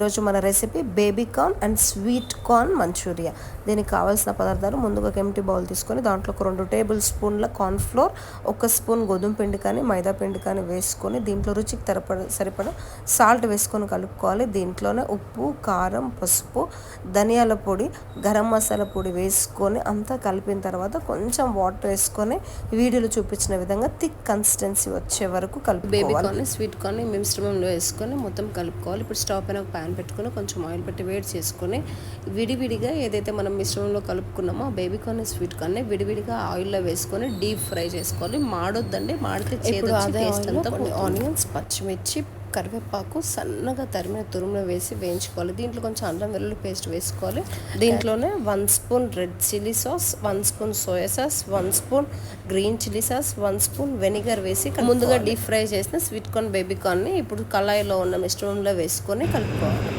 ఈరోజు మన recipe baby corn and sweet corn manchuria. దీనికి కావాల్సిన పదార్థాలు ముందుగా ఒక ఎంటీ బౌల్ తీసుకొని దాంట్లో ఒక 2 టేబుల్ స్పూన్ల కార్న్ఫ్లోర్, 1 స్పూన్ గోధుమ పిండి కానీ మైదా పిండి కానీ వేసుకొని దీంట్లో రుచికి సరిపడా సాల్ట్ వేసుకొని కలుపుకోవాలి. దీంట్లోనే ఉప్పు, కారం, పసుపు, ధనియాల పొడి, గరం మసాలా పొడి వేసుకొని అంతా కలిపిన తర్వాత కొంచెం వాటర్ వేసుకొని వీడియోలో చూపించిన విధంగా థిక్ కన్సిస్టెన్సీ వచ్చే వరకు కలుపుకోవాలి. బేబీ కార్న్, స్వీట్ కార్న్ మిశ్రమంలో వేసుకొని మొత్తం కలుపుకోవాలి. ఇప్పుడు స్టవ్ పైన ఒక ప్యాన్ పెట్టుకొని కొంచెం ఆయిల్ పెట్టి వేడి చేసుకొని విడివిడిగా ఏదైతే మనం మిశ్రమంలో కలుపుకున్నామో ఆ బేబీ కార్న్ స్వీట్ కార్న్ విడివిడిగా ఆయిల్లో వేసుకొని డీప్ ఫ్రై చేసుకోవాలి. మాడొద్దండి, మాడితే చేదు టేస్ట్ అంతా. కొన్ని ఆనియన్స్, పచ్చిమిర్చి, కరివేపాకు సన్నగా తురుములో వేసి వేయించుకోవాలి. దీంట్లో కొంచెం అల్లం వెల్లుల్లి పేస్ట్ వేసుకోవాలి. దీంట్లోనే 1 spoon red chilli sauce, 1 spoon soya sauce, 1 spoon green chilli sauce, 1 spoon vinegar వేసి ముందుగా డీప్ ఫ్రై చేసిన స్వీట్ కార్న్, బేబీ కార్న్ని ఇప్పుడు కళాయిలో ఉన్న మిశ్రమంలో వేసుకొని కలుపుకోవాలి.